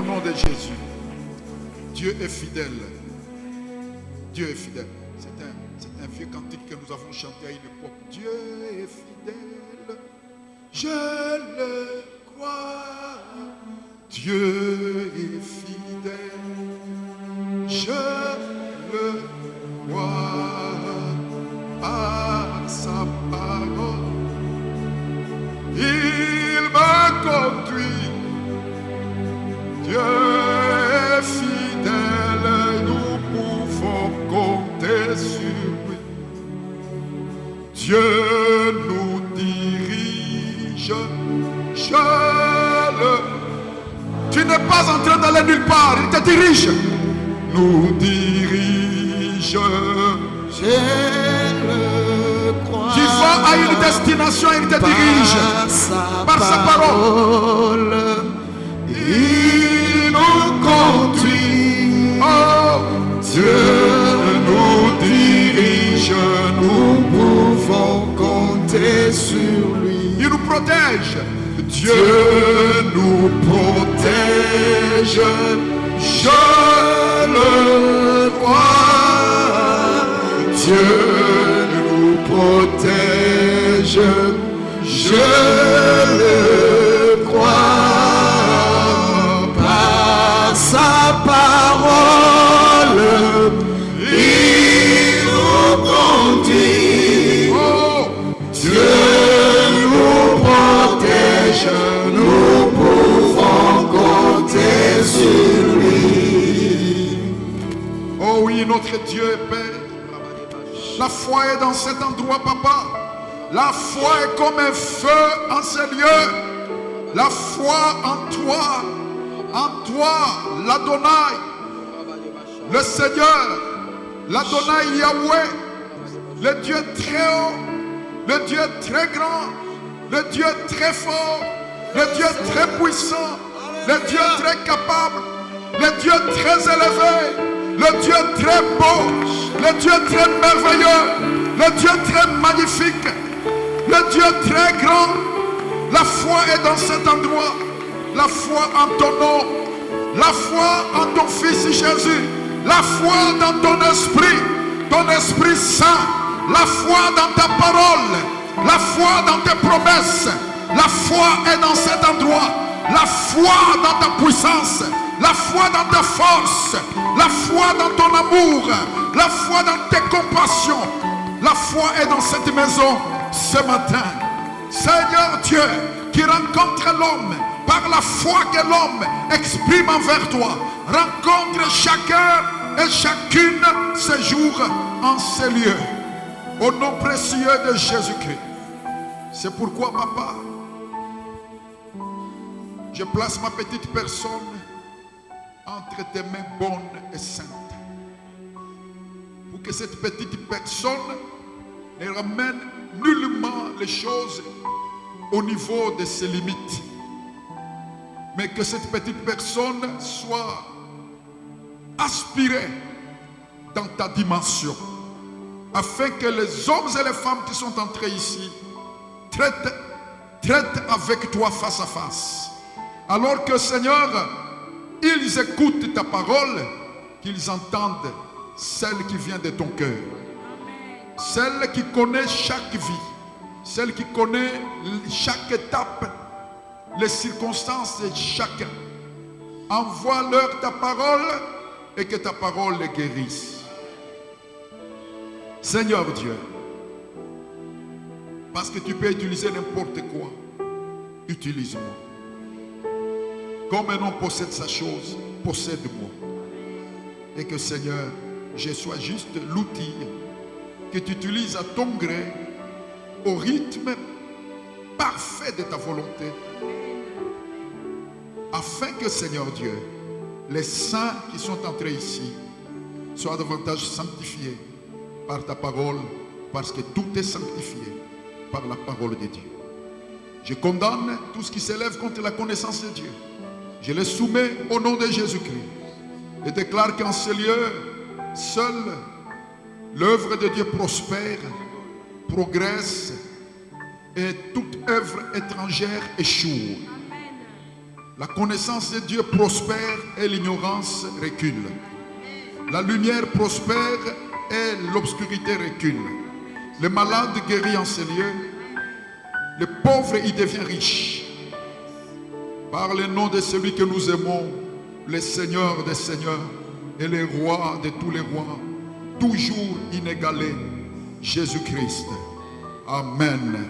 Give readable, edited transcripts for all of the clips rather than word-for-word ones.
au nom de Jésus. Dieu est fidèle. Dieu est fidèle. C'est un vieux cantique que nous avons chanté à une époque. Dieu est fidèle. Je le crois. Dieu est fidèle. Je le crois. Par sa parole, il m'a conduit. Dieu est fidèle, nous pouvons compter sur lui. Dieu nous dirige, Tu n'es pas en train d'aller nulle part, il te dirige. Nous dirige. Je le crois. Tu vas à une destination, il te dirige. Par sa parole. Il nous conduit. Oh, Dieu nous dirige. Nous pouvons compter sur lui. il nous protège. Dieu nous protège. Je le crois. Dieu nous protège. Je le crois. Par sa parole, il nous conduit. Oh, Dieu nous protège. Nous pouvons compter sur lui. oh oui, notre Dieu est Père. La foi est dans cet endroit, papa. La foi est comme un feu en ces lieux. La foi en toi, l'Adonai, le Seigneur, l'Adonai Yahweh, le Dieu très haut, le Dieu très grand, le Dieu très fort, le Dieu très puissant, le Dieu très capable, le Dieu très élevé, le Dieu très beau, le Dieu très merveilleux, le Dieu très magnifique, le Dieu très grand. La foi est dans cet endroit. La foi en ton nom, la foi en ton Fils Jésus, la foi dans ton Esprit Saint, la foi dans ta parole, la foi dans tes promesses. La foi est dans cet endroit. La foi dans ta puissance, la foi dans ta force, la foi dans ton amour, la foi dans tes compassions. La foi est dans cette maison ce matin. Seigneur Dieu, qui rencontre l'homme par la foi que l'homme exprime envers toi, rencontre chacun et chacune ces jours en ces lieux. Au nom précieux de Jésus-Christ. C'est pourquoi, papa, je place ma petite personne entre tes mains bonnes et saintes. Pour que cette petite personne ne ramène nullement les choses au niveau de ses limites. Mais que cette petite personne soit aspirée dans ta dimension. Afin que les hommes et les femmes qui sont entrés ici traitent avec toi face à face. Alors que Seigneur, ils écoutent ta parole, qu'ils entendent celle qui vient de ton cœur. Celle qui connaît chaque vie, celle qui connaît chaque étape, les circonstances de chacun. Envoie-leur ta parole et que ta parole les guérisse. Seigneur Dieu, parce que tu peux utiliser n'importe quoi, utilise-moi. Comme un homme possède sa chose, possède-moi. Et que Seigneur, je sois juste l'outil que tu utilises à ton gré, au rythme parfait de ta volonté. Afin que, Seigneur Dieu, les saints qui sont entrés ici soient davantage sanctifiés par ta parole, parce que tout est sanctifié par la parole de Dieu. Je condamne tout ce qui s'élève contre la connaissance de Dieu. Je les soumets au nom de Jésus-Christ et déclare qu'en ce lieu, seule l'œuvre de Dieu prospère, progresse et toute œuvre étrangère échoue. La connaissance de Dieu prospère et l'ignorance recule. La lumière prospère et l'obscurité recule. Le malade guérit en ces lieux. Le pauvre y devient riche. Par le nom de celui que nous aimons, le Seigneur des Seigneurs et le Roi de tous les rois, toujours inégalé, Jésus-Christ. Amen.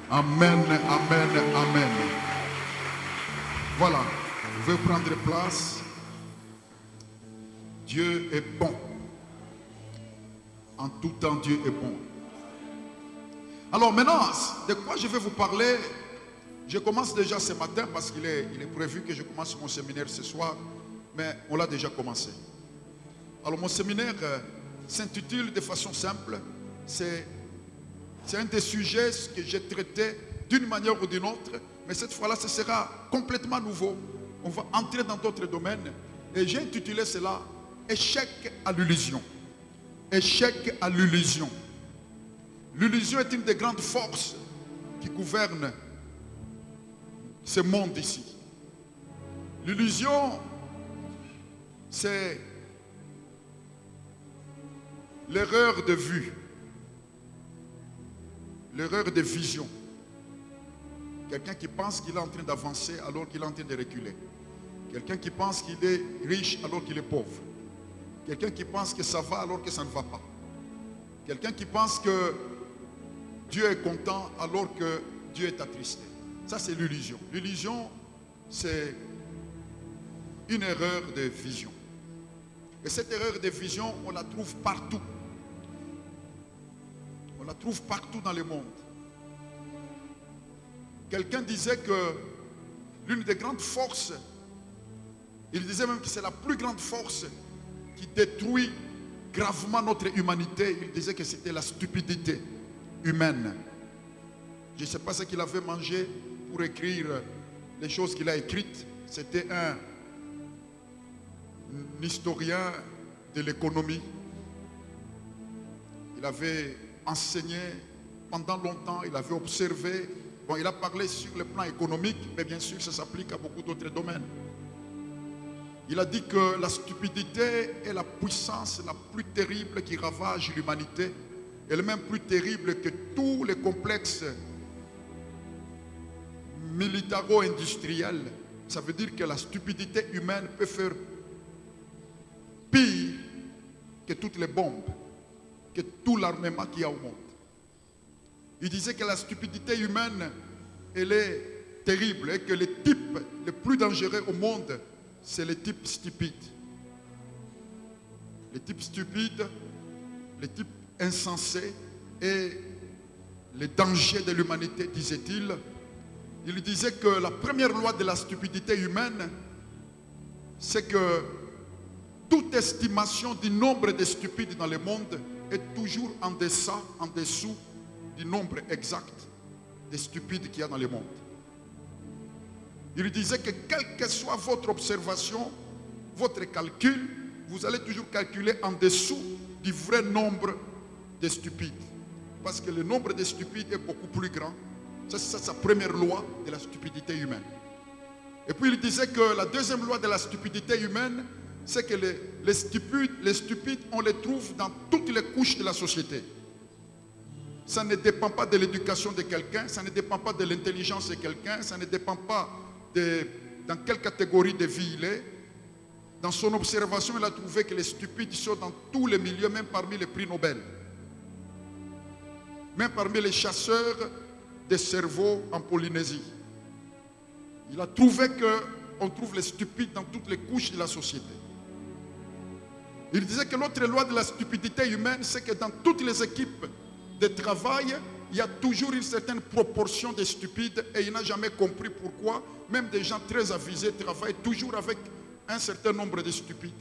Amen, amen, amen. Voilà, vous pouvez prendre place. Dieu est bon. En tout temps, Dieu est bon. Alors maintenant, de quoi je vais vous parler? Je commence déjà ce matin parce qu'il est prévu que je commence mon séminaire ce soir, mais on l'a déjà commencé. Alors mon séminaire s'intitule de façon simple, c'est un des sujets que j'ai traité d'une manière ou d'une autre, mais cette fois-là, ce sera complètement nouveau. On va entrer dans d'autres domaines et j'ai intitulé cela « Échec à l'illusion ». Échec à l'illusion. L'illusion est une des grandes forces qui gouvernent ce monde ici. L'illusion, c'est l'erreur de vue, l'erreur de vision. Quelqu'un qui pense qu'il est en train d'avancer alors qu'il est en train de reculer. Quelqu'un qui pense qu'il est riche alors qu'il est pauvre. Quelqu'un qui pense que ça va alors que ça ne va pas. Quelqu'un qui pense que Dieu est content alors que Dieu est attristé. Ça, c'est l'illusion. L'illusion, c'est une erreur de vision. Et cette erreur de vision, on la trouve partout. On la trouve partout dans le monde. Quelqu'un disait que l'une des grandes forces, il disait même que c'est la plus grande force qui détruit gravement notre humanité. Il disait que c'était la stupidité humaine. Je ne sais pas ce qu'il avait mangé pour écrire les choses qu'il a écrites. C'était un historien de l'économie. Il avait enseigné pendant longtemps, il avait observé. Bon, il a parlé sur le plan économique, mais bien sûr, ça s'applique à beaucoup d'autres domaines. Il a dit que la stupidité est la puissance la plus terrible qui ravage l'humanité. Elle est même plus terrible que tous les complexes militaro-industriels. Ça veut dire que la stupidité humaine peut faire pire que toutes les bombes, que tout l'armement qu'il y a au monde. Il disait que la stupidité humaine, elle est terrible et que les types les plus dangereux au monde, c'est les types stupides. Les types stupides, les types insensés et les dangers de l'humanité, disait-il. Il disait que la première loi de la stupidité humaine, c'est que toute estimation du nombre de stupides dans le monde est toujours en dessous du nombre exact de stupides qu'il y a dans le monde. Il disait que quelle que soit votre observation, votre calcul, vous allez toujours calculer en dessous du vrai nombre de stupides. Parce que le nombre de stupides est beaucoup plus grand. Ça, c'est sa première loi de la stupidité humaine. Et puis il disait que la deuxième loi de la stupidité humaine, c'est que les stupides, on les trouve dans toutes les couches de la société. Ça ne dépend pas de l'éducation de quelqu'un, ça ne dépend pas de l'intelligence de quelqu'un, ça ne dépend pas dans quelle catégorie de vie il est. Dans son observation, il a trouvé que les stupides sont dans tous les milieux, même parmi les prix Nobel. Même parmi les chasseurs de cerveaux en Polynésie. Il a trouvé qu'on trouve les stupides dans toutes les couches de la société. Il disait que l'autre loi de la stupidité humaine, c'est que dans toutes les équipes de travail, il y a toujours une certaine proportion de stupides et il n'a jamais compris pourquoi même des gens très avisés travaillent toujours avec un certain nombre de stupides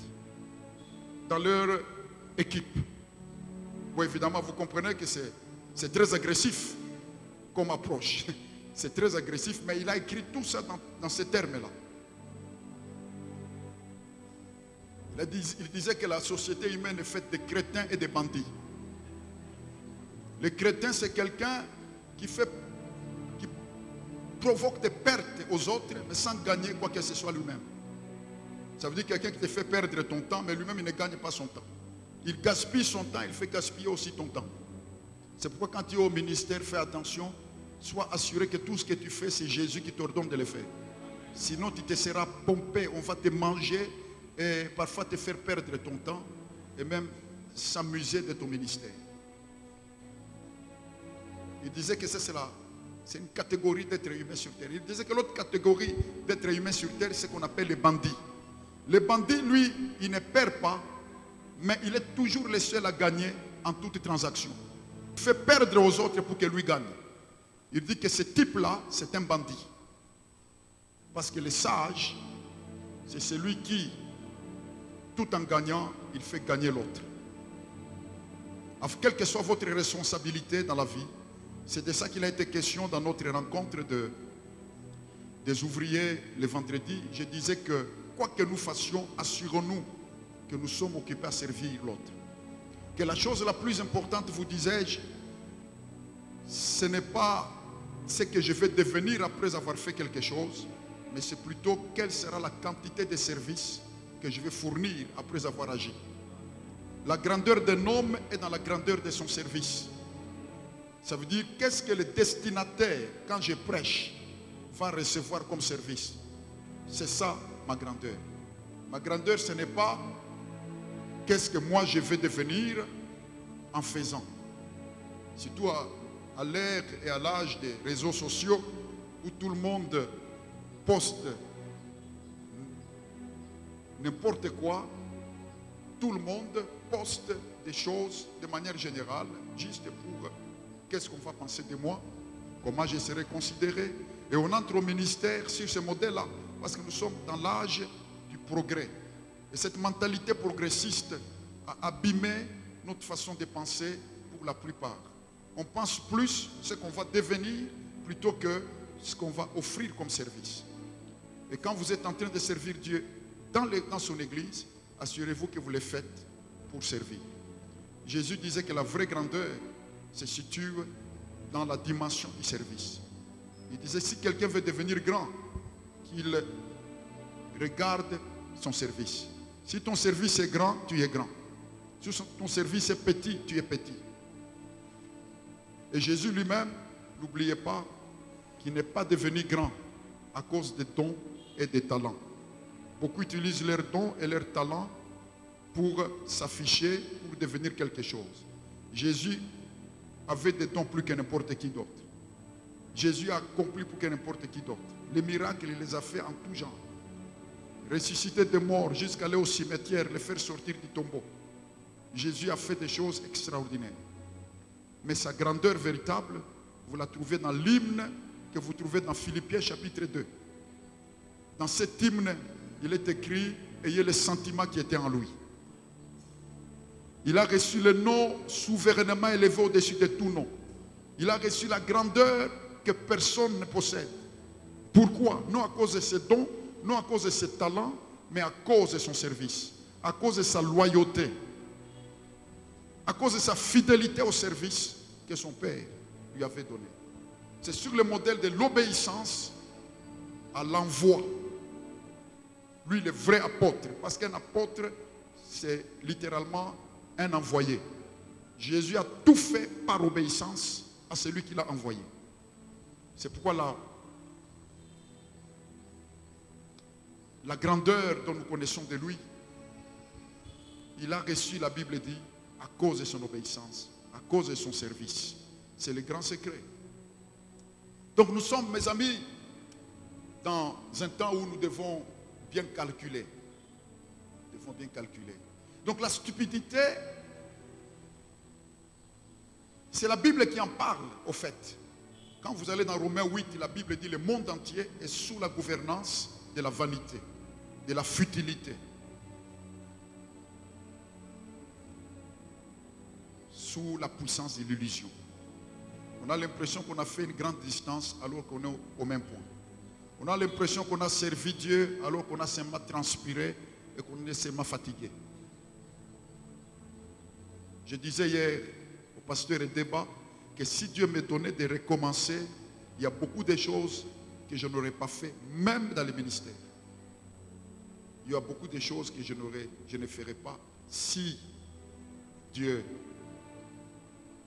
dans leur équipe. Bon, évidemment, vous comprenez que c'est très agressif comme approche. C'est très agressif, mais il a écrit tout ça dans ces termes-là. Il disait que la société humaine est faite de crétins et de bandits. Le crétin, c'est quelqu'un qui provoque des pertes aux autres, mais sans gagner quoi que ce soit lui-même. Ça veut dire quelqu'un qui te fait perdre ton temps, mais lui-même il ne gagne pas son temps. Il gaspille son temps, il fait gaspiller aussi ton temps. C'est pourquoi quand tu es au ministère, fais attention, sois assuré que tout ce que tu fais, c'est Jésus qui t'ordonne de le faire. Sinon tu te seras pompé, on va te manger et parfois te faire perdre ton temps et même s'amuser de ton ministère. Il disait que c'est une catégorie d'êtres humains sur terre. Il disait que l'autre catégorie d'êtres humains sur terre, c'est ce qu'on appelle les bandits. Le bandit, lui, il ne perd pas, mais il est toujours le seul à gagner en toute transaction. Il fait perdre aux autres pour que lui gagne. Il dit que ce type-là, c'est un bandit. Parce que le sage, c'est celui qui, tout en gagnant, il fait gagner l'autre. Quelle que soit votre responsabilité dans la vie, c'est de ça qu'il a été question dans notre rencontre des ouvriers le vendredi. Je disais que quoi que nous fassions, assurons-nous que nous sommes occupés à servir l'autre. Que la chose la plus importante, vous disais-je, ce n'est pas ce que je vais devenir après avoir fait quelque chose, mais c'est plutôt quelle sera la quantité de services que je vais fournir après avoir agi. La grandeur d'un homme est dans la grandeur de son service. Ça veut dire qu'est-ce que le destinataire, quand je prêche, va recevoir comme service. C'est ça ma grandeur. Ma grandeur, ce n'est pas qu'est-ce que moi je vais devenir en faisant. Surtout à l'ère et à l'âge des réseaux sociaux où tout le monde poste n'importe quoi, tout le monde poste des choses de manière générale, juste pour qu'est-ce qu'on va penser de moi, comment je serai considéré. Et on entre au ministère sur ce modèle-là, parce que nous sommes dans l'âge du progrès. Et cette mentalité progressiste a abîmé notre façon de penser pour la plupart. On pense plus ce qu'on va devenir plutôt que ce qu'on va offrir comme service. Et quand vous êtes en train de servir Dieu dans son église, assurez-vous que vous le faites pour servir. Jésus disait que la vraie grandeur se situe dans la dimension du service. Il disait, si quelqu'un veut devenir grand, qu'il regarde son service. Si ton service est grand, tu es grand. Si ton service est petit, tu es petit. Et Jésus lui-même, n'oubliez pas qu'il n'est pas devenu grand à cause des dons et des talents. Beaucoup utilisent leurs dons et leurs talents pour s'afficher, pour devenir quelque chose. Jésus avait des dons plus que n'importe qui d'autre. Jésus a accompli plus que n'importe qui d'autre. Les miracles, il les a fait en tout genre. Ressusciter des morts jusqu'à aller au cimetière, les faire sortir du tombeau. Jésus a fait des choses extraordinaires. Mais sa grandeur véritable, vous la trouvez dans l'hymne que vous trouvez dans Philippiens chapitre 2. Dans cet hymne, il est écrit « Ayez le sentiment qui était en lui ». Il a reçu le nom souverainement élevé au-dessus de tout nom. Il a reçu la grandeur que personne ne possède. Pourquoi? Non à cause de ses dons, non à cause de ses talents, mais à cause de son service, à cause de sa loyauté, à cause de sa fidélité au service que son Père lui avait donné. C'est sur le modèle de l'obéissance à l'envoi. Lui, le vrai apôtre, parce qu'un apôtre, c'est littéralement un envoyé. Jésus a tout fait par obéissance à celui qui l'a envoyé. C'est pourquoi la grandeur dont nous connaissons de lui, il a reçu, la Bible dit, à cause de son obéissance, à cause de son service. C'est le grand secret. Donc nous sommes, mes amis, dans un temps où nous devons bien calculer. Nous devons bien calculer. Donc la stupidité, c'est la Bible qui en parle, au fait. Quand vous allez dans Romains 8, la Bible dit le monde entier est sous la gouvernance de la vanité, de la futilité. Sous la puissance de l'illusion. On a l'impression qu'on a fait une grande distance alors qu'on est au même point. On a l'impression qu'on a servi Dieu alors qu'on a seulement transpiré et qu'on est seulement fatigué. Je disais hier au pasteur et débat que si Dieu me donnait de recommencer, il y a beaucoup de choses que je n'aurais pas fait, même dans le ministère. Il y a beaucoup de choses que je ne ferais pas si Dieu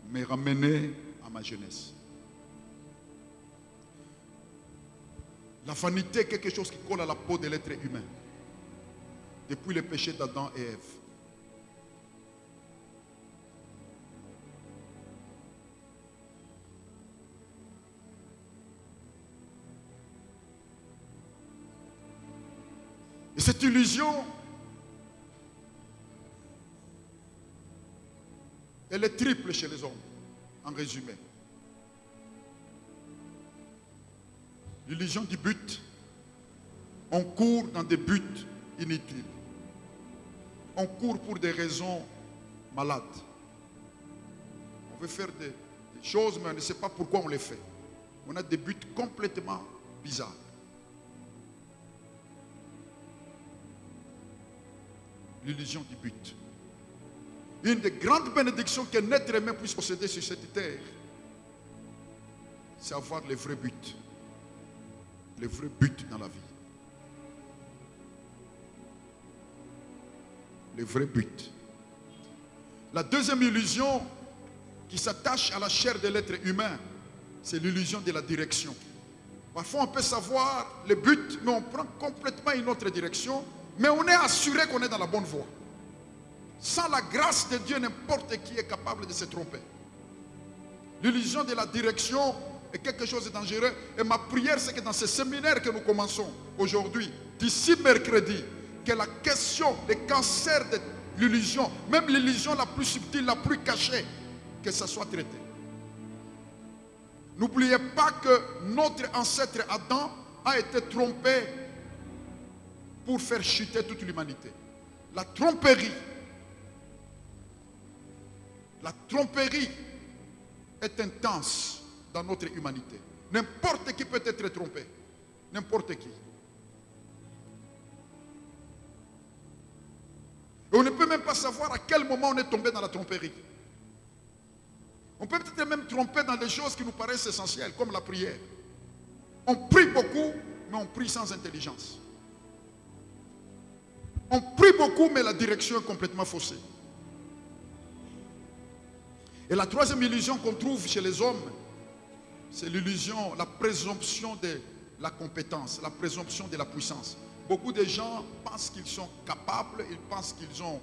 me ramenait à ma jeunesse. La vanité est quelque chose qui colle à la peau de l'être humain. Depuis le péché d'Adam et Ève. Et cette illusion, elle est triple chez les hommes, en résumé. L'illusion du but. On court dans des buts inutiles. On court pour des raisons malades. On veut faire des choses, mais on ne sait pas pourquoi on les fait. On a des buts complètement bizarres. L'illusion du but. Une des grandes bénédictions qu'un être humain puisse posséder sur cette terre, c'est avoir les vrais buts. Les vrais buts dans la vie. Les vrais buts. La deuxième illusion qui s'attache à la chair de l'être humain, c'est l'illusion de la direction. Parfois on peut savoir les buts, mais on prend complètement une autre direction, mais on est assuré qu'on est dans la bonne voie. Sans la grâce de Dieu, n'importe qui est capable de se tromper. L'illusion de la direction est quelque chose de dangereux. Et ma prière, c'est que dans ce séminaire que nous commençons aujourd'hui, d'ici mercredi, que la question des cancers de l'illusion, même l'illusion la plus subtile, la plus cachée, que ça soit traité. N'oubliez pas que notre ancêtre Adam a été trompé pour faire chuter toute l'humanité. La tromperie est intense dans notre humanité. N'importe qui peut être trompé. N'importe qui. Et on ne peut même pas savoir à quel moment on est tombé dans la tromperie. On peut peut-être même tromper dans des choses qui nous paraissent essentielles, comme la prière. On prie beaucoup, mais on prie sans intelligence. On prie beaucoup, mais la direction est complètement faussée. Et la troisième illusion qu'on trouve chez les hommes, c'est l'illusion, la présomption de la compétence, la présomption de la puissance. Beaucoup de gens pensent qu'ils sont capables, ils pensent qu'ils ont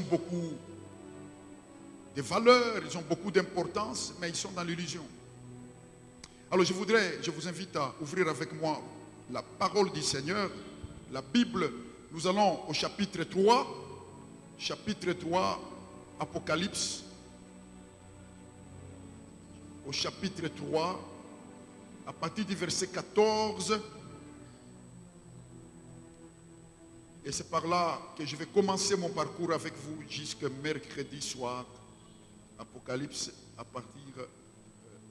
beaucoup de valeur, ils ont beaucoup d'importance, mais ils sont dans l'illusion. Alors je vous invite à ouvrir avec moi la parole du Seigneur, la Bible. Nous allons au chapitre 3, Apocalypse, au chapitre 3, à partir du verset 14. Et c'est par là que je vais commencer mon parcours avec vous jusqu'à mercredi soir. Apocalypse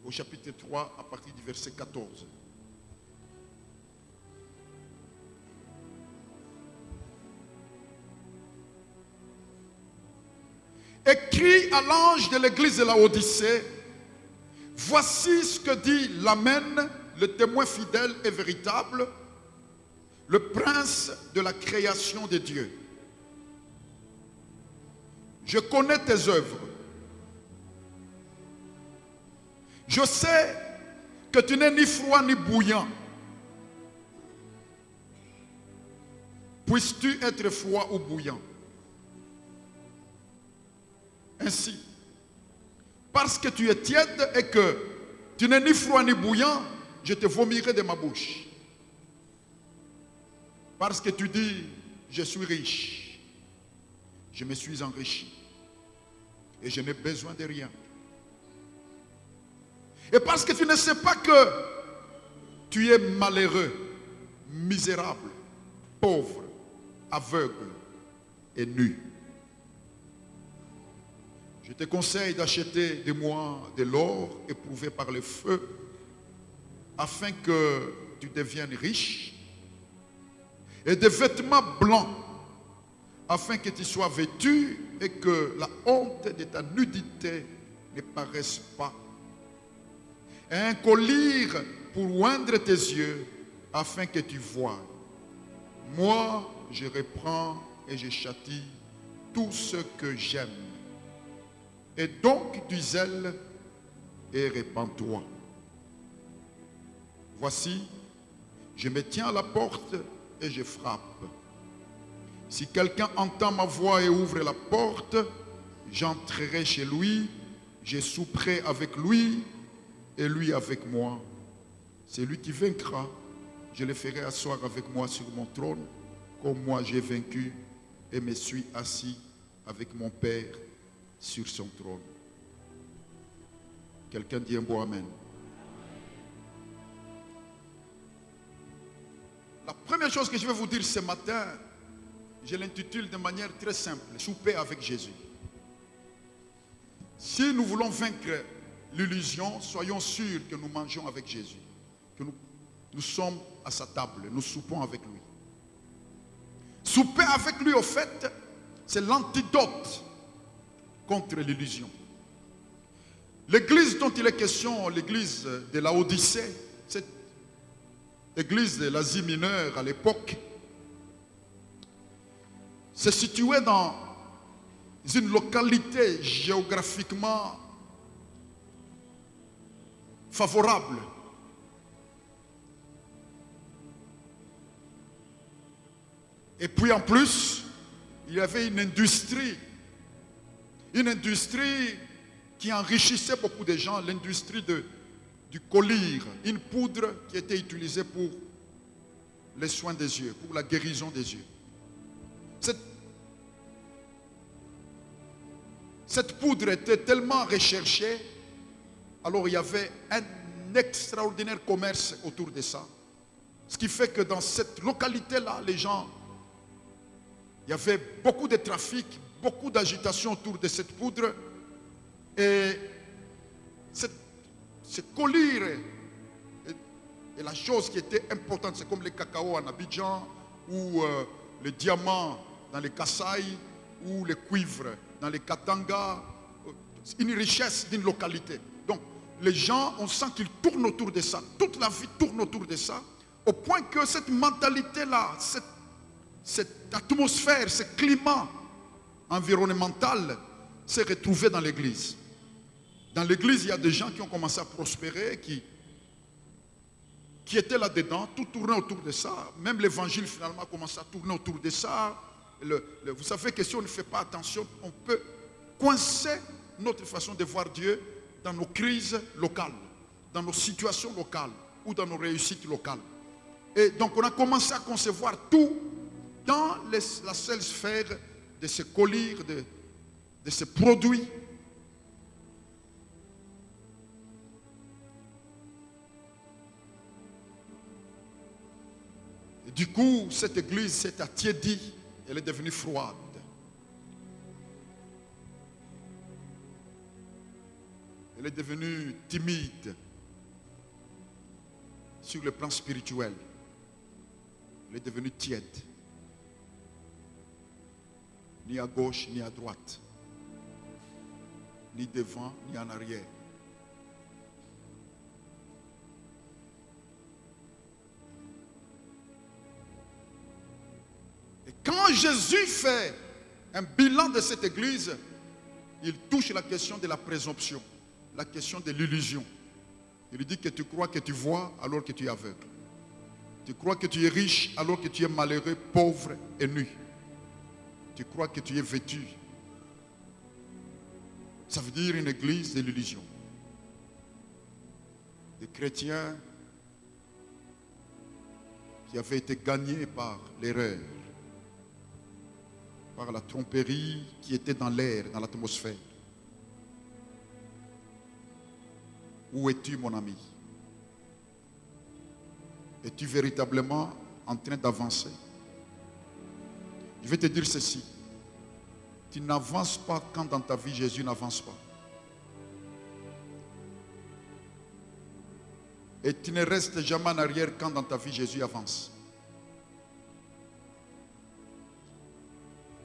au chapitre 3, à partir du verset 14. Écrit à l'ange de l'église de la Odyssée, voici ce que dit l'Amen, le témoin fidèle et véritable, le prince de la création de Dieu. Je connais tes œuvres. Je sais que tu n'es ni froid ni bouillant. Puisses-tu être froid ou bouillant? Ainsi, parce que tu es tiède et que tu n'es ni froid ni bouillant, je te vomirai de ma bouche. Parce que tu dis, je suis riche, je me suis enrichi et je n'ai besoin de rien. Et parce que tu ne sais pas que tu es malheureux, misérable, pauvre, aveugle et nu. Je te conseille d'acheter de moi de l'or éprouvé par le feu, afin que tu deviennes riche, et des vêtements blancs, afin que tu sois vêtu et que la honte de ta nudité ne paraisse pas, et un collier pour oindre tes yeux, afin que tu voies. Moi, je reprends et je châtie tout ce que j'aime. Et donc du zèle et répands-toi. Voici, je me tiens à la porte et je frappe. Si quelqu'un entend ma voix et ouvre la porte, j'entrerai chez lui, je souperai avec lui et lui avec moi. Celui qui vaincra, je le ferai asseoir avec moi sur mon trône, comme moi j'ai vaincu et me suis assis avec mon Père sur son trône. Quelqu'un dit un beau amen. La première chose que je vais vous dire ce matin, je l'intitule de manière très simple, souper avec Jésus. Si nous voulons vaincre l'illusion, soyons sûrs que nous mangeons avec Jésus, que nous sommes à sa table, nous soupons avec lui. Souper avec lui, au fait, c'est l'antidote contre l'illusion. L'église dont il est question, l'église de la Odyssée, cette église de l'Asie mineure à l'époque, se situait dans une localité géographiquement favorable. Et puis en plus, il y avait une industrie qui enrichissait beaucoup de gens, l'industrie du collyre, une poudre qui était utilisée pour les soins des yeux, pour la guérison des yeux. Cette poudre était tellement recherchée, alors il y avait un extraordinaire commerce autour de ça. Ce qui fait que dans cette localité-là, les gens, il y avait beaucoup de trafic, beaucoup d'agitation autour de cette poudre. Et ce collyre est la chose qui était importante. C'est comme le cacao en Abidjan, ou le diamant dans les Kasaï, ou le cuivre dans les Katanga. Une richesse d'une localité. Donc, les gens, on sent qu'ils tournent autour de ça. Toute la vie tourne autour de ça. Au point que cette mentalité-là, cette atmosphère, ce climat environnemental s'est retrouvé dans l'église. Dans l'église, il y a des gens qui ont commencé à prospérer, qui étaient là-dedans, tout tournait autour de ça. Même l'évangile finalement a commencé à tourner autour de ça. Vous savez que si on ne fait pas attention, on peut coincer notre façon de voir Dieu dans nos crises locales, dans nos situations locales ou dans nos réussites locales. Et donc on a commencé à concevoir tout dans la seule sphère de ce collyre, de ces produits. Et du coup, cette église s'est attiédie, elle est devenue froide. Elle est devenue timide sur le plan spirituel. Elle est devenue tiède. Ni à gauche, ni à droite. Ni devant, ni en arrière. Et quand Jésus fait un bilan de cette église, il touche la question de la présomption, la question de l'illusion. Il dit que tu crois que tu vois alors que tu es aveugle. Tu crois que tu es riche alors que tu es malheureux, pauvre et nu. Tu crois que tu es vêtu. Ça veut dire une église de l'illusion. Des chrétiens qui avaient été gagnés par l'erreur, par la tromperie qui était dans l'air, dans l'atmosphère. Où es-tu, mon ami? Es-tu véritablement en train d'avancer? Je vais te dire ceci. Tu n'avances pas quand dans ta vie Jésus n'avance pas. Et tu ne restes jamais en arrière quand dans ta vie Jésus avance.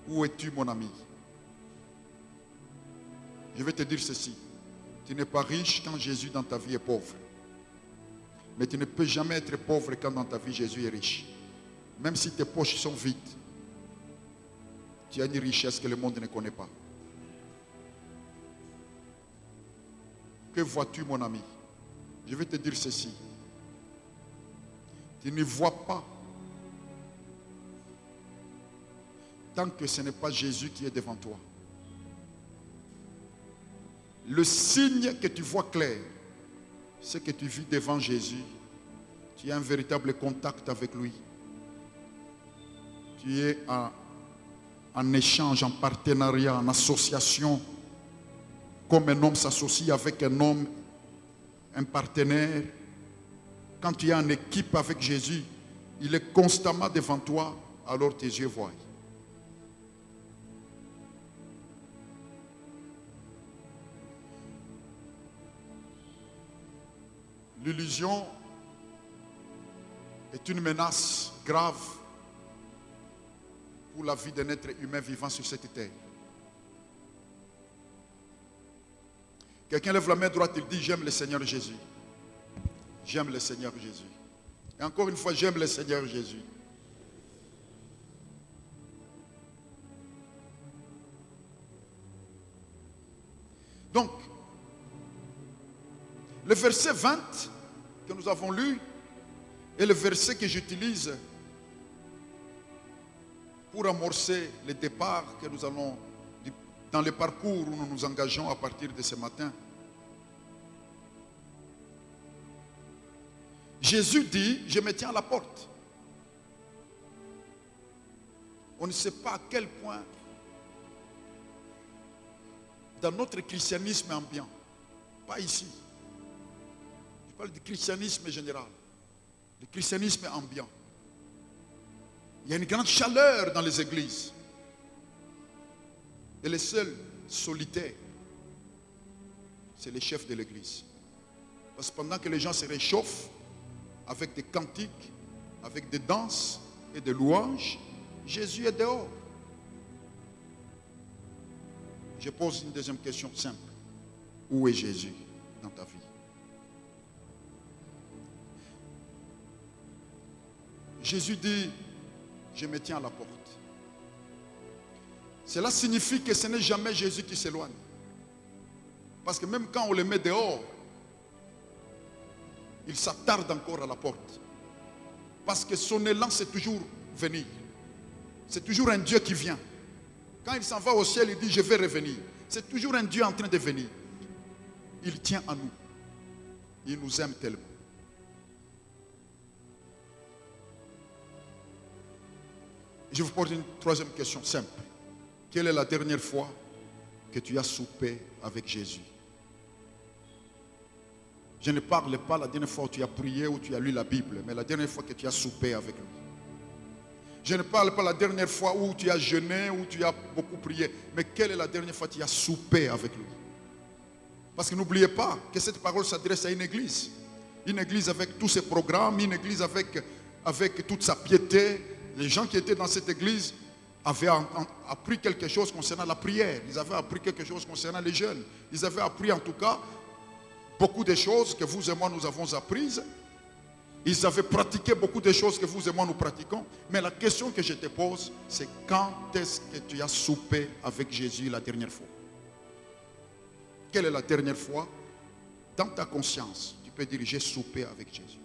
Où es-tu, mon ami? Je vais te dire ceci. Tu n'es pas riche quand Jésus dans ta vie est pauvre. Mais tu ne peux jamais être pauvre quand dans ta vie Jésus est riche. Même si tes poches sont vides, tu as une richesse que le monde ne connaît pas. Que vois-tu, mon ami? Je vais te dire ceci. Tu ne vois pas tant que ce n'est pas Jésus qui est devant toi. Le signe que tu vois clair, c'est que tu vis devant Jésus. Tu as un véritable contact avec lui. Tu es en échange, en partenariat, en association. Comme un homme s'associe avec un homme, un partenaire. Quand tu es en équipe avec Jésus, il est constamment devant toi, alors tes yeux voient. L'illusion est une menace grave pour la vie d'un être humain vivant sur cette terre. Quelqu'un lève la main droite, il dit: j'aime le Seigneur Jésus. J'aime le Seigneur Jésus. Et encore une fois, j'aime le Seigneur Jésus. Donc, le verset 20 que nous avons lu est le verset que j'utilise pour amorcer le départ que nous allons dans le parcours où nous nous engageons à partir de ce matin. Jésus dit: je me tiens à la porte. On ne sait pas à quel point dans notre christianisme ambiant, pas ici, je parle du christianisme général, du christianisme ambiant, il y a une grande chaleur dans les églises. Et les seuls solitaires, c'est les chefs de l'église. Parce que pendant que les gens se réchauffent avec des cantiques, avec des danses et des louanges, Jésus est dehors. Je pose une deuxième question simple. Où est Jésus dans ta vie? Jésus dit: je me tiens à la porte. Cela signifie que ce n'est jamais Jésus qui s'éloigne. Parce que même quand on le met dehors, il s'attarde encore à la porte. Parce que son élan, c'est toujours venir. C'est toujours un Dieu qui vient. Quand il s'en va au ciel, il dit: je vais revenir. C'est toujours un Dieu en train de venir. Il tient à nous. Il nous aime tellement. Je vous pose une troisième question simple. Quelle est la dernière fois que tu as soupé avec Jésus? Je ne parle pas la dernière fois où tu as prié ou tu as lu la Bible, mais la dernière fois que tu as soupé avec lui. Je ne parle pas la dernière fois où tu as jeûné, où tu as beaucoup prié, mais quelle est la dernière fois que tu as soupé avec lui? Parce que n'oubliez pas que cette parole s'adresse à une église avec tous ses programmes, une église avec toute sa piété. Les gens qui étaient dans cette église avaient appris quelque chose concernant la prière. Ils avaient appris quelque chose concernant les jeûnes. Ils avaient appris en tout cas beaucoup de choses que vous et moi nous avons apprises. Ils avaient pratiqué beaucoup de choses que vous et moi nous pratiquons. Mais la question que je te pose, c'est: quand est-ce que tu as soupé avec Jésus la dernière fois? Quelle est la dernière fois dans ta conscience tu peux dire: j'ai soupé avec Jésus?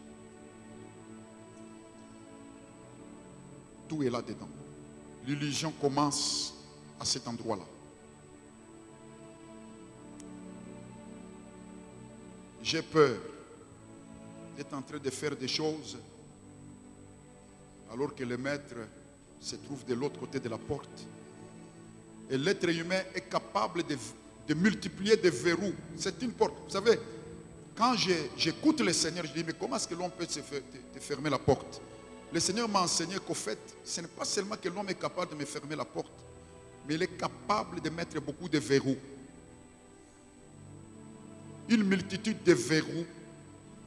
Tout est là-dedans. L'illusion commence à cet endroit-là. J'ai peur d'être en train de faire des choses alors que le maître se trouve de l'autre côté de la porte. Et l'être humain est capable de multiplier des verrous. C'est une porte. Vous savez, quand j'écoute le Seigneur, je dis: mais comment est-ce que l'homme peut te fermer la porte? Le Seigneur m'a enseigné qu'au fait, ce n'est pas seulement que l'homme est capable de me fermer la porte, mais il est capable de mettre beaucoup de verrous. Une multitude de verrous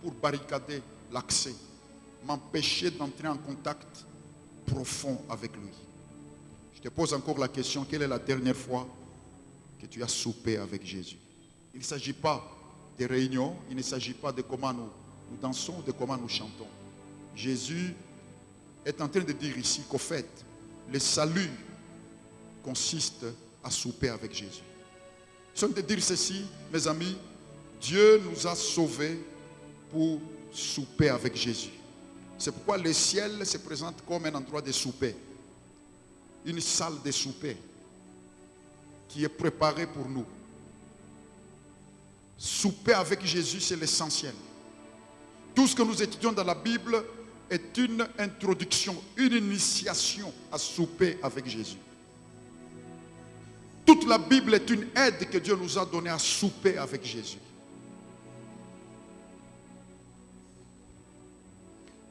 pour barricader l'accès, m'empêcher d'entrer en contact profond avec lui. Je te pose encore la question: quelle est la dernière fois que tu as soupé avec Jésus? Il ne s'agit pas de réunions, il ne s'agit pas de comment nous dansons, de comment nous chantons. Jésus est en train de dire ici qu'au fait, le salut consiste à souper avec Jésus. Je suis en train de dire ceci, mes amis, Dieu nous a sauvés pour souper avec Jésus. C'est pourquoi le ciel se présente comme un endroit de souper. Une salle de souper qui est préparée pour nous. Souper avec Jésus, c'est l'essentiel. Tout ce que nous étudions dans la Bible est une introduction, une initiation à souper avec Jésus. Toute la Bible est une aide que Dieu nous a donnée à souper avec Jésus.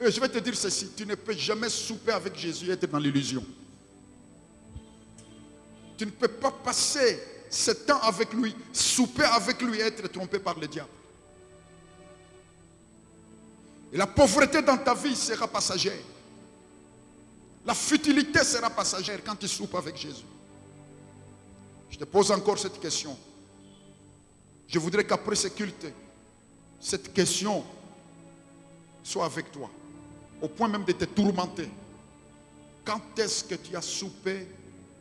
Et je vais te dire ceci, tu ne peux jamais souper avec Jésus et être dans l'illusion. Tu ne peux pas passer ce temps avec lui, souper avec lui et être trompé par le diable. Et la pauvreté dans ta vie sera passagère. La futilité sera passagère quand tu soupes avec Jésus. Je te pose encore cette question. Je voudrais qu'après ce culte, cette question soit avec toi. Au point même de te tourmenter. Quand est-ce que tu as soupé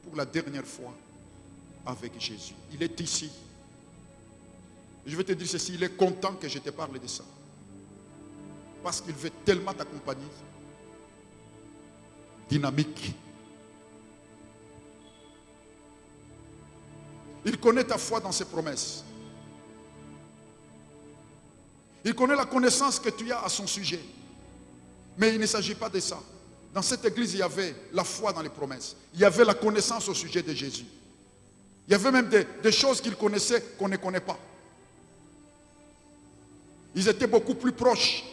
pour la dernière fois avec Jésus? Il est ici. Je vais te dire ceci, il est content que je te parle de ça. Parce qu'il veut tellement t'accompagner. Dynamique. Il connaît ta foi dans ses promesses. Il connaît la connaissance que tu as à son sujet. Mais il ne s'agit pas de ça. Dans cette église, il y avait la foi dans les promesses. Il y avait la connaissance au sujet de Jésus. Il y avait même des choses qu'il connaissait qu'on ne connaît pas. Ils étaient beaucoup plus proches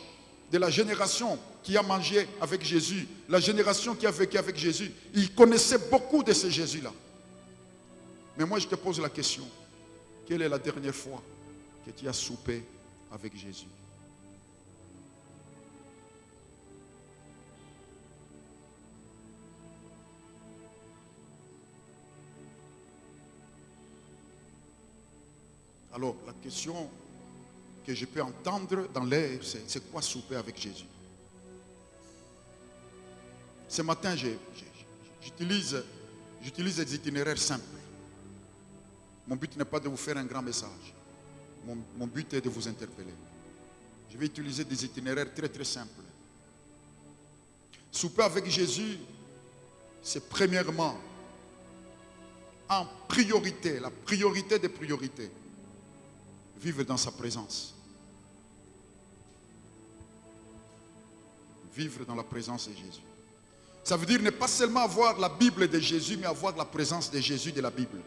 de la génération qui a mangé avec Jésus, la génération qui a vécu avec Jésus. Ils connaissaient beaucoup de ces Jésus-là. Mais moi, je te pose la question. Quelle est la dernière fois que tu as soupé avec Jésus? Alors, la question que je peux entendre dans l'air, c'est quoi souper avec Jésus? Ce matin, j'utilise des itinéraires simples. Mon but n'est pas de vous faire un grand message. Mon but est de vous interpeller. Je vais utiliser des itinéraires très très simples. Souper avec Jésus, c'est premièrement, en priorité, la priorité des priorités, vivre dans sa présence. Vivre dans la présence de Jésus. Ça veut dire ne pas seulement avoir la Bible de Jésus, mais avoir la présence de Jésus de la Bible.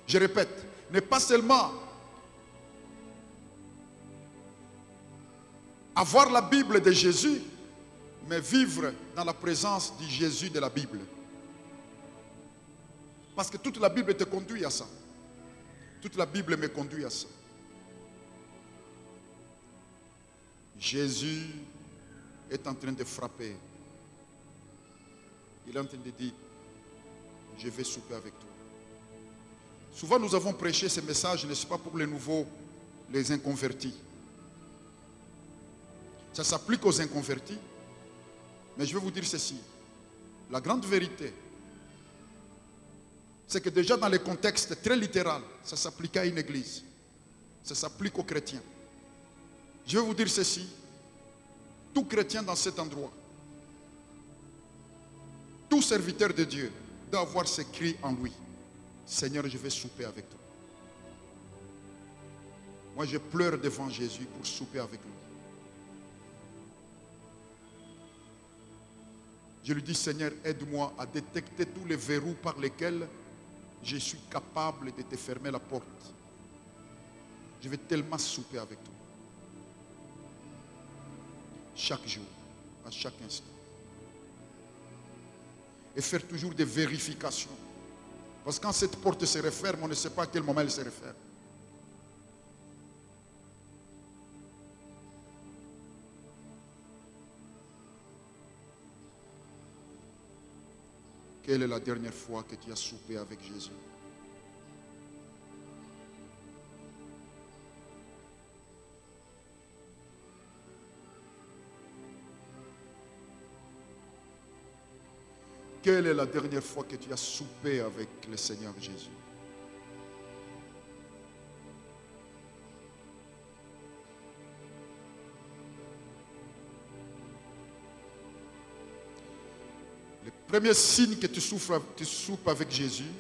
Je répète, ne pas seulement avoir la Bible de Jésus, mais vivre dans la présence de Jésus de la Bible. Parce que toute la Bible te conduit à ça. Toute la Bible me conduit à ça. Jésus est en train de frapper. Il est en train de dire, je vais souper avec toi. Souvent nous avons prêché ce message, n'est-ce pas, pour les nouveaux, les inconvertis. Ça s'applique aux inconvertis. Mais je vais vous dire ceci. La grande vérité, c'est que déjà dans les contextes très littéral, ça s'applique à une église. Ça s'applique aux chrétiens. Je vais vous dire ceci. Tout chrétien dans cet endroit, tout serviteur de Dieu doit avoir ce cri en lui. Seigneur, je vais souper avec toi. Moi, je pleure devant Jésus pour souper avec lui. Je lui dis, Seigneur, aide-moi à détecter tous les verrous par lesquels je suis capable de te fermer la porte. Je vais tellement souper avec toi. Chaque jour, à chaque instant. Et faire toujours des vérifications. Parce que quand cette porte se referme, on ne sait pas à quel moment elle se referme. Quelle est la dernière fois que tu as soupé avec Jésus? Quelle est la dernière fois que tu as soupé avec le Seigneur Jésus? Le premier signe que tu soupes avec Jésus,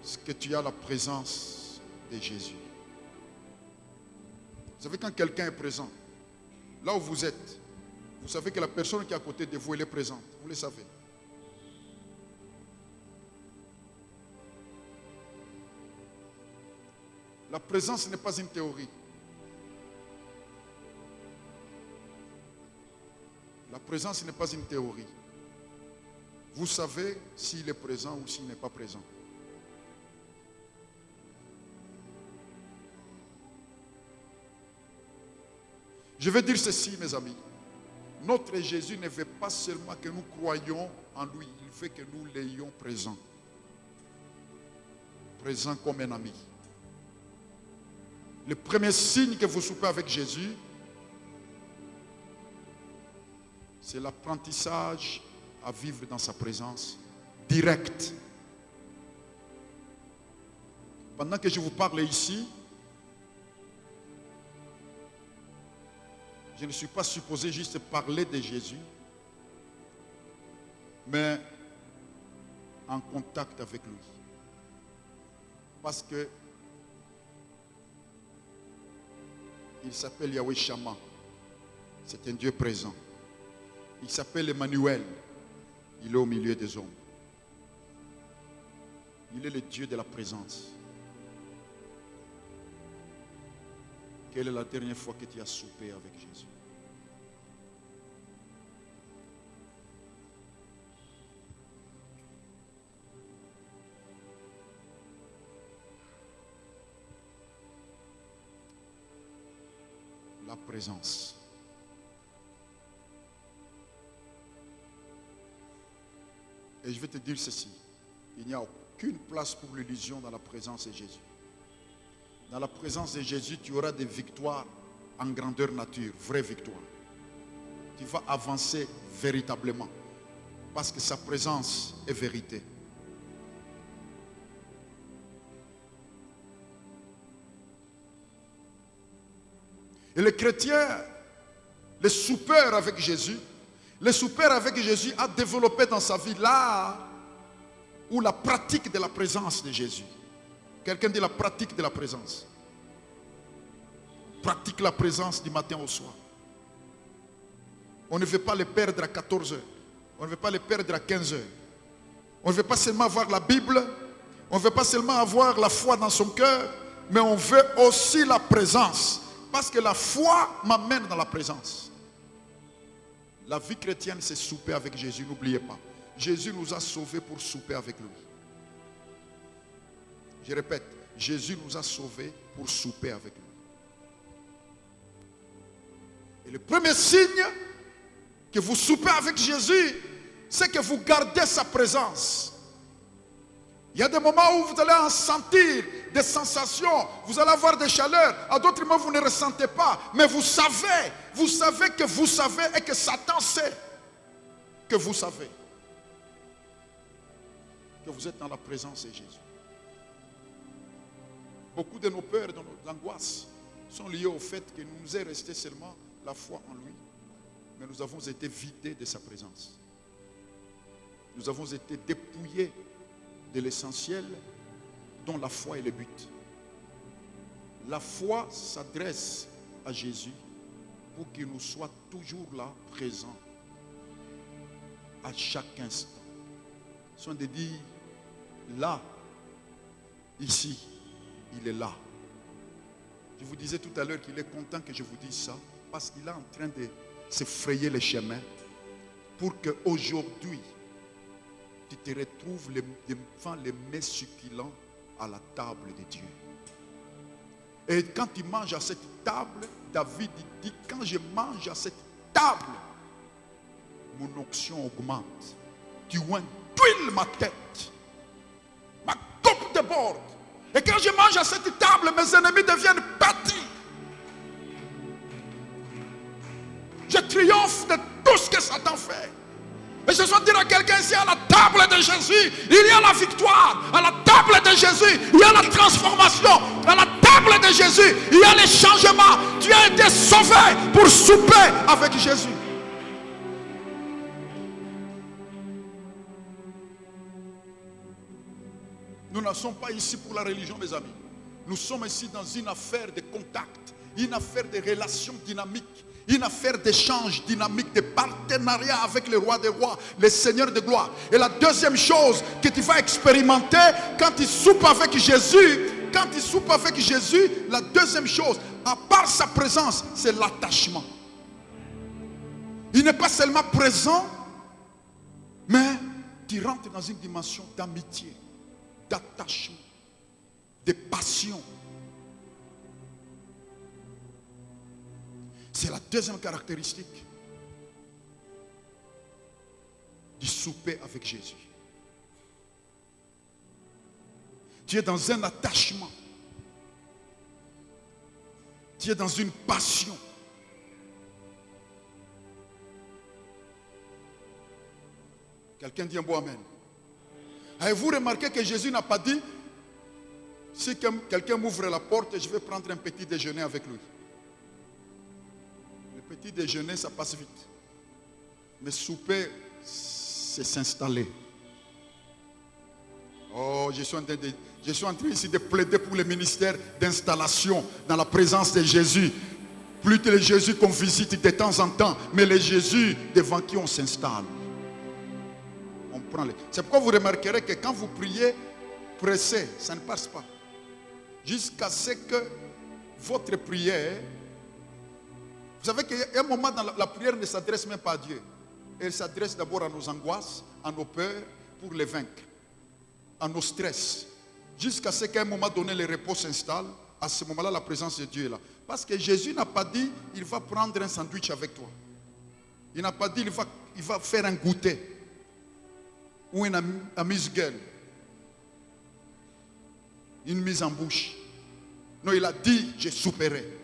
c'est que tu as la présence de Jésus. Vous savez, quand quelqu'un est présent, là où vous êtes, vous savez que la personne qui est à côté de vous, elle est présente. Vous le savez. La présence n'est pas une théorie. La présence n'est pas une théorie. Vous savez s'il est présent ou s'il n'est pas présent. Je vais dire ceci, mes amis. Notre Jésus ne veut pas seulement que nous croyions en lui, il veut que nous l'ayons présent. Présent comme un ami. Le premier signe que vous soupez avec Jésus, c'est l'apprentissage à vivre dans sa présence directe. Pendant que je vous parle ici, je ne suis pas supposé juste parler de Jésus, mais en contact avec lui. Parce que il s'appelle Yahweh Shammah. C'est un Dieu présent. Il s'appelle Emmanuel. Il est au milieu des hommes. Il est le Dieu de la présence. Quelle est la dernière fois que tu as soupé avec Jésus? La présence. Et je vais te dire ceci. Il n'y a aucune place pour l'illusion dans la présence de Jésus. Dans la présence de Jésus, tu auras des victoires en grandeur nature, vraies victoires. Tu vas avancer véritablement. Parce que sa présence est vérité. Et les chrétiens, les soupeurs avec Jésus, a développé dans sa vie là où la pratique de la présence de Jésus. Quelqu'un dit la pratique de la présence. Pratique la présence du matin au soir. On ne veut pas les perdre à 14 heures. On ne veut pas les perdre à 15 heures. On ne veut pas seulement avoir la Bible. On ne veut pas seulement avoir la foi dans son cœur. Mais on veut aussi la présence. Parce que la foi m'amène dans la présence. La vie chrétienne, c'est souper avec Jésus. N'oubliez pas. Jésus nous a sauvés pour souper avec lui. Je répète, Jésus nous a sauvés pour souper avec lui. Et le premier signe que vous soupez avec Jésus, c'est que vous gardez sa présence. Il y a des moments où vous allez en sentir des sensations, vous allez avoir des chaleurs. À d'autres moments, vous ne ressentez pas. Mais vous savez que vous savez et que Satan sait que vous savez. Que vous êtes dans la présence de Jésus. Beaucoup de nos peurs, de nos angoisses sont liées au fait que nous est resté seulement la foi en lui. Mais nous avons été vidés de sa présence. Nous avons été dépouillés de l'essentiel dont la foi est le but. La foi s'adresse à Jésus pour qu'il nous soit toujours là, présent, à chaque instant. Soit de dire, là, ici, il est là. Je vous disais tout à l'heure qu'il est content que je vous dise ça, parce qu'il est en train de se frayer le chemin pour qu'aujourd'hui, tu te retrouves devant les mets succulents à la table de Dieu. Et quand tu manges à cette table, David dit, quand je mange à cette table, mon onction augmente. Tu tuiles ma tête. Ma coupe déborde. Et quand je mange à cette table, mes ennemis deviennent pâtis. Je triomphe de tout ce que Satan fait. Et je souhaite dire à quelqu'un ici, à la table de Jésus, il y a la victoire. À la table de Jésus, il y a la transformation. À la table de Jésus, il y a les changements. Tu as été sauvé pour souper avec Jésus. Nous ne sommes pas ici pour la religion, mes amis. Nous sommes ici dans une affaire de contact, une affaire de relations dynamiques, une affaire d'échange dynamique, de partenariat avec le roi des rois, le Seigneur de gloire. Et la deuxième chose que tu vas expérimenter quand tu soupes avec Jésus, la deuxième chose, à part sa présence, c'est l'attachement. Il n'est pas seulement présent, mais tu rentres dans une dimension d'amitié, d'attachement, de passion. C'est la deuxième caractéristique du souper avec Jésus. Tu es dans un attachement. Tu es dans une passion. Quelqu'un dit un bon amen. Avez-vous remarqué que Jésus n'a pas dit, si quelqu'un m'ouvre la porte, je vais prendre un petit déjeuner avec lui. Le petit déjeuner, ça passe vite. Mais souper, c'est s'installer. Oh, je suis en train ici de plaider pour le ministère d'installation dans la présence de Jésus. Plus que le Jésus qu'on visite de temps en temps, mais le Jésus devant qui on s'installe. C'est pourquoi vous remarquerez que quand vous priez pressé, ça ne passe pas. Jusqu'à ce que votre prière... Vous savez qu'il y a un moment dans la prière ne s'adresse même pas à Dieu. Elle s'adresse d'abord à nos angoisses, à nos peurs, pour les vaincre. À nos stress. Jusqu'à ce qu'à un moment donné, le repos s'installe. À ce moment-là, la présence de Dieu est là. Parce que Jésus n'a pas dit, il va prendre un sandwich avec toi. Il n'a pas dit, il va faire un goûter. Ou une amuse-gueule. Une mise en bouche. Non, il a dit, je souperai.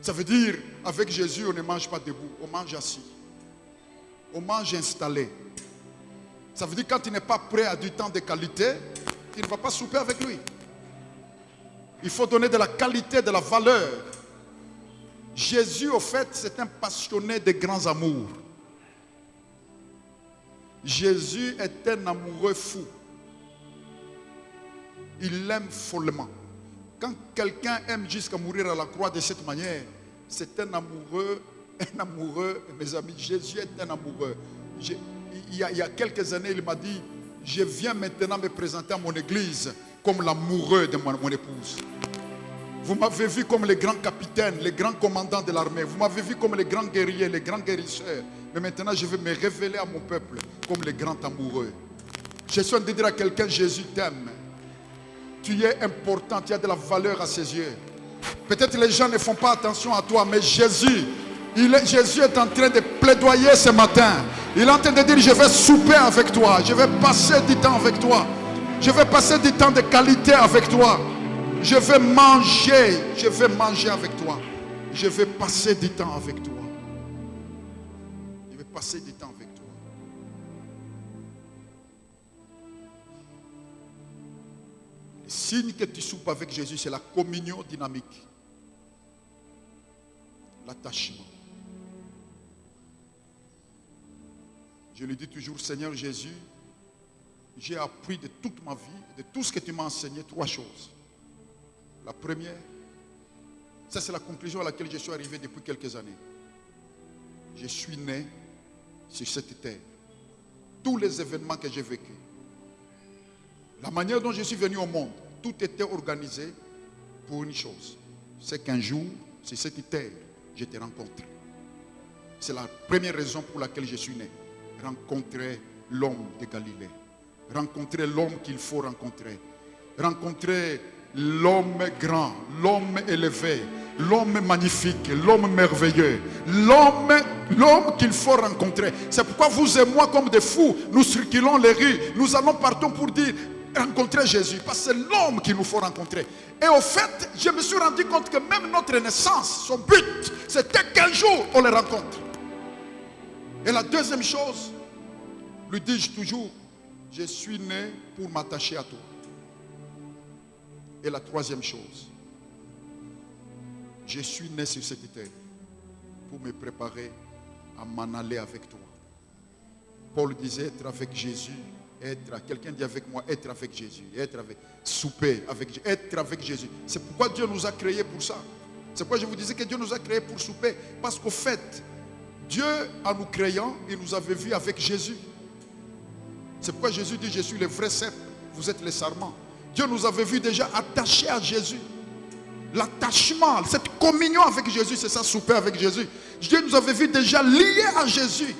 Ça veut dire, avec Jésus, on ne mange pas debout, on mange assis. On mange installé. Ça veut dire, quand tu n'es pas prêt à du temps de qualité, tu ne vas pas souper avec lui. Il faut donner de la qualité, de la valeur. Jésus, au fait, c'est un passionné de grands amours. Jésus est un amoureux fou. Il l'aime follement. Quand quelqu'un aime jusqu'à mourir à la croix de cette manière, c'est un amoureux, mes amis. Jésus est un amoureux. Il y a quelques années, il m'a dit, je viens maintenant me présenter à mon église comme l'amoureux de mon épouse. Vous m'avez vu comme les grands capitaines, les grands commandants de l'armée. Vous m'avez vu comme les grands guerriers, les grands guérisseurs. Mais maintenant, je vais me révéler à mon peuple comme les grands amoureux. Je suis en train de dire à quelqu'un, Jésus t'aime. Tu es important, tu as de la valeur à ses yeux. Peut-être les gens ne font pas attention à toi, mais Jésus est en train de plaidoyer ce matin. Il est en train de dire, je vais souper avec toi. Je vais passer du temps avec toi. Je vais passer du temps de qualité avec toi. Je vais manger avec toi. Je vais passer du temps avec toi. Je vais passer du temps avec toi. Le signe que tu soupes avec Jésus, c'est la communion dynamique. L'attachement. Je lui dis toujours, Seigneur Jésus, j'ai appris de toute ma vie, de tout ce que tu m'as enseigné, 3 choses. La première, ça c'est la conclusion à laquelle je suis arrivé depuis quelques années. Je suis né sur cette terre. Tous les événements que j'ai vécus, la manière dont je suis venu au monde, tout était organisé pour une chose. C'est qu'un jour, sur cette terre, je t'ai rencontré. C'est la première raison pour laquelle je suis né. Rencontrer l'homme de Galilée. Rencontrer l'homme qu'il faut rencontrer. Rencontrer l'homme grand, l'homme élevé, l'homme magnifique, l'homme merveilleux, l'homme qu'il faut rencontrer. C'est pourquoi vous et moi, comme des fous, nous circulons les rues, nous allons partout pour dire, rencontrer Jésus, parce que c'est l'homme qu'il nous faut rencontrer. Et au fait, je me suis rendu compte que même notre naissance, son but, c'était qu'un jour on le rencontre. Et la deuxième chose, lui dis-je toujours, je suis né pour m'attacher à toi. Et la troisième chose, je suis né sur cette terre pour me préparer à m'en aller avec toi. Paul disait être avec Jésus, quelqu'un dit avec moi, être avec Jésus, souper avec Jésus, être avec Jésus. C'est pourquoi Dieu nous a créés pour ça. C'est pourquoi je vous disais que Dieu nous a créés pour souper. Parce qu'au fait, Dieu, en nous créant, il nous avait vus avec Jésus. C'est pourquoi Jésus dit, je suis le vrai cep, vous êtes les sarments. Dieu nous avait vus déjà attachés à Jésus. L'attachement, cette communion avec Jésus, c'est ça, souper avec Jésus. Dieu nous avait vus déjà liés à Jésus,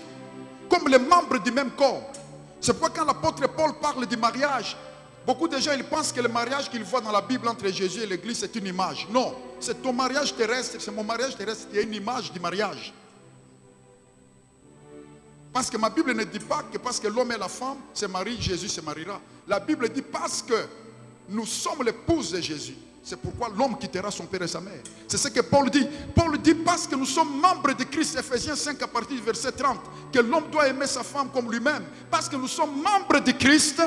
comme les membres du même corps. C'est pourquoi quand l'apôtre Paul parle du mariage, beaucoup de gens ils pensent que le mariage qu'ils voient dans la Bible entre Jésus et l'Église, c'est une image. Non, c'est ton mariage terrestre, c'est mon mariage terrestre qui est une image du mariage. Parce que ma Bible ne dit pas que parce que l'homme et la femme se marient, Jésus se mariera. La Bible dit parce que nous sommes l'épouse de Jésus. C'est pourquoi l'homme quittera son père et sa mère. C'est ce que Paul dit. Paul dit parce que nous sommes membres de Christ, Ephésiens 5 à partir du verset 30, que l'homme doit aimer sa femme comme lui-même. Parce que nous sommes membres de Christ,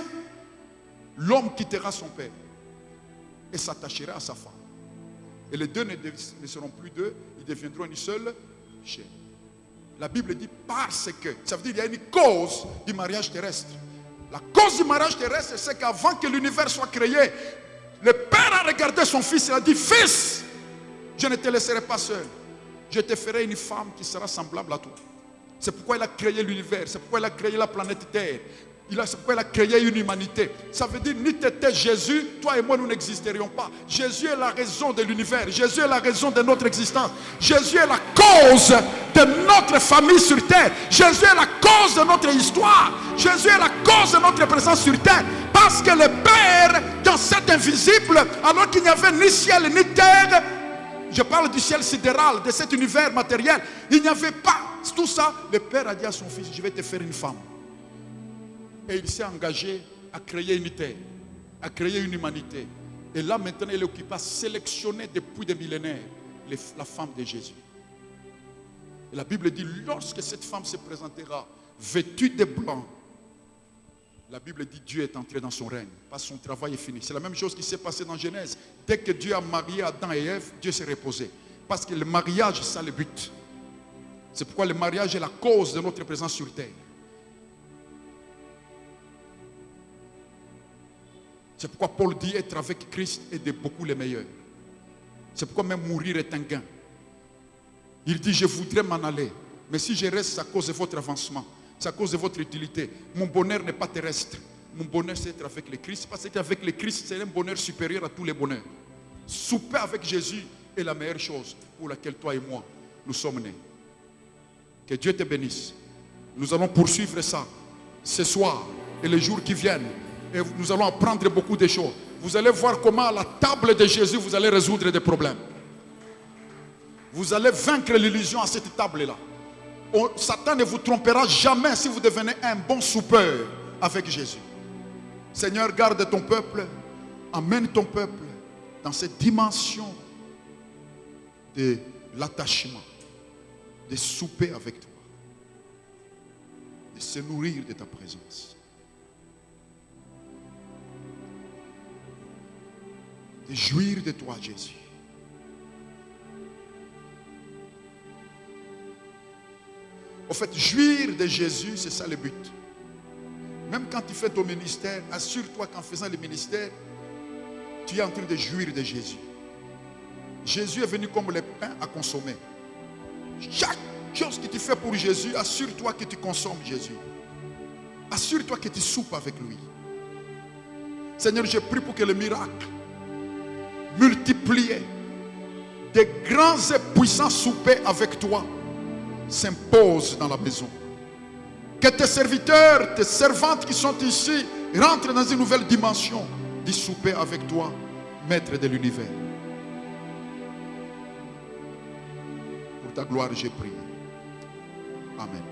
l'homme quittera son père et s'attachera à sa femme. Et les deux ne seront plus deux, ils deviendront une seule chair. La Bible dit parce que, ça veut dire qu'il y a une cause du mariage terrestre. La cause du mariage terrestre, c'est qu'avant que l'univers soit créé, le père a regardé son fils et a dit, fils, je ne te laisserai pas seul. Je te ferai une femme qui sera semblable à toi. C'est pourquoi il a créé l'univers, c'est pourquoi il a créé la planète Terre. C'est pourquoi il a créé une humanité. Ça veut dire, ni t'étais Jésus, toi et moi nous n'existerions pas. Jésus est la raison de l'univers. Jésus est la raison de notre existence. Jésus est la cause de notre famille sur terre. Jésus est la cause de notre histoire. Jésus est la cause de notre présence sur terre. Parce que le Père, dans cet invisible, alors qu'il n'y avait ni ciel ni terre, je parle du ciel sidéral, de cet univers matériel, il n'y avait pas tout ça. Le Père a dit à son fils, je vais te faire une femme. Et il s'est engagé à créer une terre, à créer une humanité. Et là maintenant il est occupé à sélectionner depuis des millénaires la femme de Jésus. Et la Bible dit, lorsque cette femme se présentera vêtue de blanc, la Bible dit Dieu est entré dans son règne, parce que son travail est fini. C'est la même chose qui s'est passé dans Genèse. Dès que Dieu a marié Adam et Ève, Dieu s'est reposé. Parce que le mariage, c'est ça le but. C'est pourquoi le mariage est la cause de notre présence sur terre. C'est pourquoi Paul dit être avec Christ est de beaucoup les meilleurs. C'est pourquoi même mourir est un gain. Il dit je voudrais m'en aller, mais si je reste, c'est à cause de votre avancement, c'est à cause de votre utilité. Mon bonheur n'est pas terrestre. Mon bonheur c'est être avec le Christ, parce qu'avec le Christ c'est un bonheur supérieur à tous les bonheurs. Souper avec Jésus est la meilleure chose pour laquelle toi et moi nous sommes nés. Que Dieu te bénisse. Nous allons poursuivre ça ce soir et les jours qui viennent. Et nous allons apprendre beaucoup de choses. Vous allez voir comment à la table de Jésus, vous allez résoudre des problèmes. Vous allez vaincre l'illusion à cette table-là. Satan ne vous trompera jamais si vous devenez un bon soupeur avec Jésus. Seigneur, garde ton peuple. Amène ton peuple dans cette dimension de l'attachement, de souper avec toi, de se nourrir de ta présence. De jouir de toi, Jésus. Au fait, jouir de Jésus, c'est ça le but. Même quand tu fais ton ministère, assure-toi qu'en faisant le ministère, tu es en train de jouir de Jésus. Jésus est venu comme le pain à consommer. Chaque chose que tu fais pour Jésus, assure-toi que tu consommes Jésus. Assure-toi que tu soupes avec lui. Seigneur, je prie pour que le miracle multiplié, des grands et puissants soupers avec toi s'impose dans la maison. Que tes serviteurs, tes servantes qui sont ici rentrent dans une nouvelle dimension du souper avec toi, maître de l'univers. Pour ta gloire, j'ai prié. Amen.